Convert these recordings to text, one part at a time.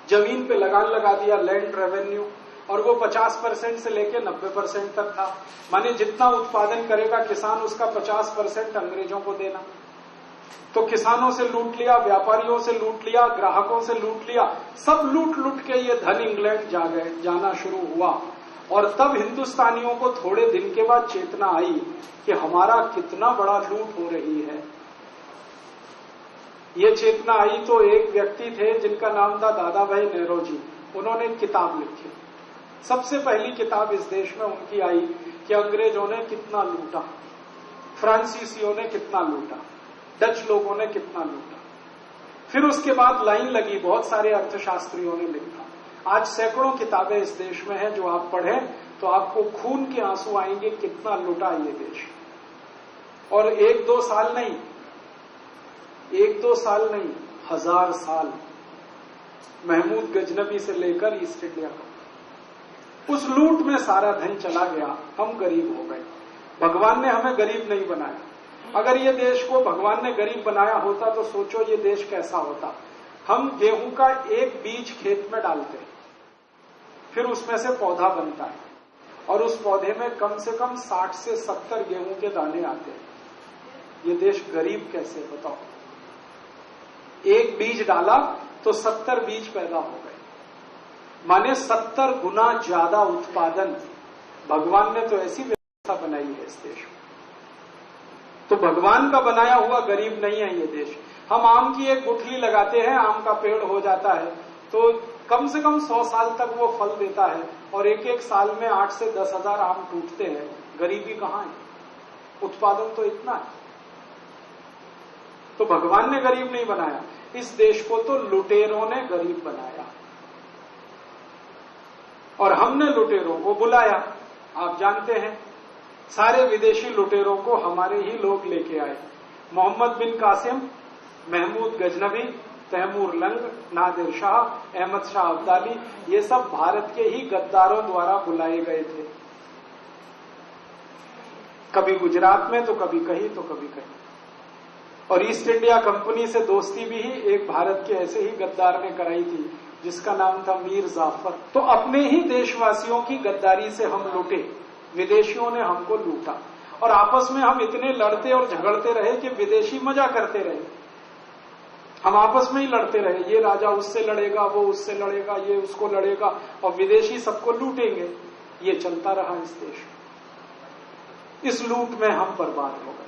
जमीन पे लगान लगा दिया, लैंड रेवेन्यू, और वो 50% से लेके 90% तक था। माने जितना उत्पादन करेगा किसान, उसका 50% अंग्रेजों को देना। तो किसानों से लूट लिया, व्यापारियों से लूट लिया, ग्राहकों से लूट लिया, सब लूट लूट के ये धन इंग्लैंड जाना शुरू हुआ। और तब हिंदुस्तानियों को थोड़े दिन के बाद चेतना आई कि हमारा कितना बड़ा लूट हो रही है। ये चेतना आई तो एक व्यक्ति थे जिनका नाम था दादा भाई नेहरूजी। उन्होंने किताब लिखी, सबसे पहली किताब इस देश में उनकी आई कि अंग्रेजों ने कितना लूटा, फ्रांसीसियों ने कितना लूटा, डच लोगों ने कितना लूटा। फिर उसके बाद लाइन लगी, बहुत सारे अर्थशास्त्रियों ने लिखा। आज सैकड़ों किताबें इस देश में हैं, जो आप पढ़ें तो आपको खून के आंसू आएंगे, कितना लूटा ये देश। और एक दो साल नहीं, 1000 साल, महमूद गजनबी से लेकर ईस्ट इंडिया का, उस लूट में सारा धन चला गया, हम गरीब हो गए। भगवान ने हमें गरीब नहीं बनाया। अगर ये देश को भगवान ने गरीब बनाया होता तो सोचो ये देश कैसा होता। हम गेहूं का एक बीज खेत में डालते हैं, फिर उसमें से पौधा बनता है, और उस पौधे में कम से कम 60 से 70 गेहूं के दाने आते हैं। ये देश गरीब कैसे, बताओ। एक बीज डाला तो 70 बीज पैदा हो गए, माने 70 गुना ज्यादा उत्पादन। भगवान ने तो ऐसी व्यवस्था बनाई है इस देश में। तो भगवान का बनाया हुआ गरीब नहीं है ये देश। हम आम की एक गुठली लगाते हैं, आम का पेड़ हो जाता है, तो कम से कम 100 साल तक वो फल देता है, और एक एक साल में 8 से 10 हजार आम टूटते हैं। गरीबी कहां है? उत्पादन तो इतना है। तो भगवान ने गरीब नहीं बनाया, इस देश को तो लुटेरों ने गरीब बनाया, और हमने लुटेरों को बुलाया। आप जानते हैं, सारे विदेशी लुटेरों को हमारे ही लोग लेके आए। मोहम्मद बिन कासिम, महमूद गजनबी, तैमूर लंग, नादिर शाह, अहमद शाह अब्दाली, ये सब भारत के ही गद्दारों द्वारा बुलाए गए थे। कभी गुजरात में तो कभी कहीं तो कभी कहीं। और ईस्ट इंडिया कंपनी से दोस्ती भी एक भारत के ऐसे ही गद्दार ने कराई थी, जिसका नाम था मीर जाफर। तो अपने ही देशवासियों की गद्दारी से हम लूटे, विदेशियों ने हमको लूटा। और आपस में हम इतने लड़ते और झगड़ते रहे कि विदेशी मजा करते रहे। हम आपस में ही लड़ते रहे, ये राजा उससे लड़ेगा, वो उससे लड़ेगा, ये उसको लड़ेगा, और विदेशी सबको लूटेंगे। ये चलता रहा इस देश में। इस लूट में हम बर्बाद हो गए।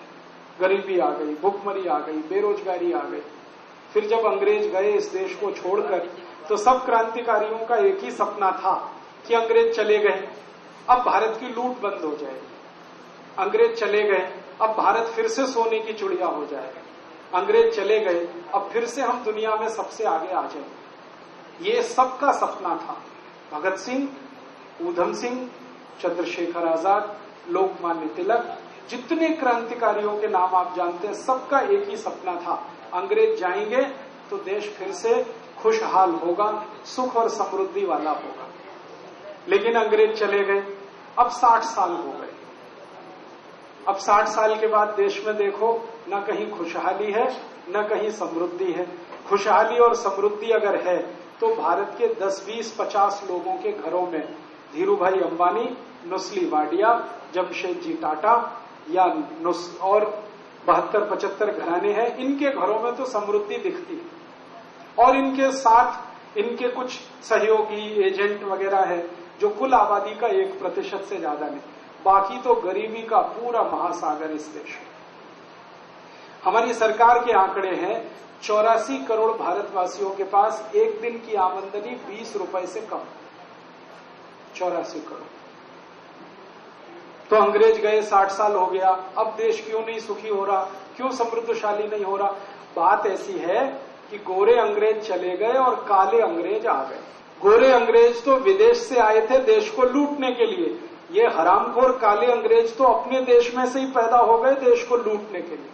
गरीबी आ गई, भुखमरी आ गई, बेरोजगारी आ गई। फिर जब अंग्रेज गए इस देश को छोड़कर, तो सब क्रांतिकारियों का एक ही सपना था कि अंग्रेज चले गए, अब भारत की लूट बंद हो जाएगी। अंग्रेज चले गए, अब भारत फिर से सोने की चिड़िया हो जाएगा। अंग्रेज चले गए, अब फिर से हम दुनिया में सबसे आगे आ जाएंगे। ये सबका सपना था। भगत सिंह, ऊधम सिंह, चंद्रशेखर आजाद, लोकमान्य तिलक, जितने क्रांतिकारियों के नाम आप जानते हैं, सबका एक ही सपना था, अंग्रेज जाएंगे तो देश फिर से खुशहाल होगा, सुख और समृद्धि वाला होगा। लेकिन अंग्रेज चले गए, अब 60 साल हो गए। अब 60 साल के बाद देश में देखो, न कहीं खुशहाली है, न कहीं समृद्धि है। खुशहाली और समृद्धि अगर है तो भारत के 10, 20, 50 लोगों के घरों में धीरू भाई अंबानी, नुस्ली वाडिया, जमशेदजी टाटा या और 72-75 घराने हैं, इनके घरों में तो समृद्धि दिखती है। और इनके साथ इनके कुछ सहयोगी, एजेंट वगैरह है, जो कुल आबादी का 1% से ज्यादा नहीं। बाकी तो गरीबी का पूरा महासागर इस देश में। हमारी सरकार के आंकड़े हैं, 84 करोड़ भारतवासियों के पास एक दिन की आमदनी 20 रुपए से कम। 84 करोड़। तो अंग्रेज गए, 60 साल हो गया, अब देश क्यों नहीं सुखी हो रहा, क्यों समृद्धशाली नहीं हो रहा? बात ऐसी है कि गोरे अंग्रेज चले गए और काले अंग्रेज आ गए। गोरे अंग्रेज तो विदेश से आए थे देश को लूटने के लिए, ये हरामखोर काले अंग्रेज तो अपने देश में से ही पैदा हो गए देश को लूटने के लिए।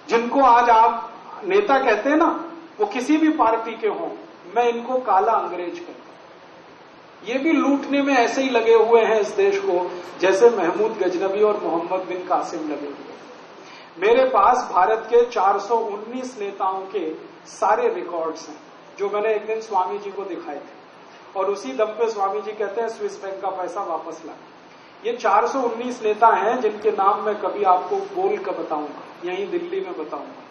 जिनको आज आप नेता कहते हैं ना, वो किसी भी पार्टी के हों, मैं इनको काला अंग्रेज कहता हूं। ये भी लूटने में ऐसे ही लगे हुए हैं इस देश को जैसे महमूद गजनबी और मोहम्मद बिन कासिम लगे हुए। मेरे पास भारत के 419 नेताओं के सारे रिकॉर्ड्स हैं। जो मैंने एक दिन स्वामी जी को दिखाए थे, और उसी दम पे स्वामी जी कहते हैं स्विस बैंक का पैसा वापस ला। ये 419 नेता हैं जिनके नाम मैं कभी आपको बोल कर बताऊंगा, यहीं दिल्ली में बताऊंगा।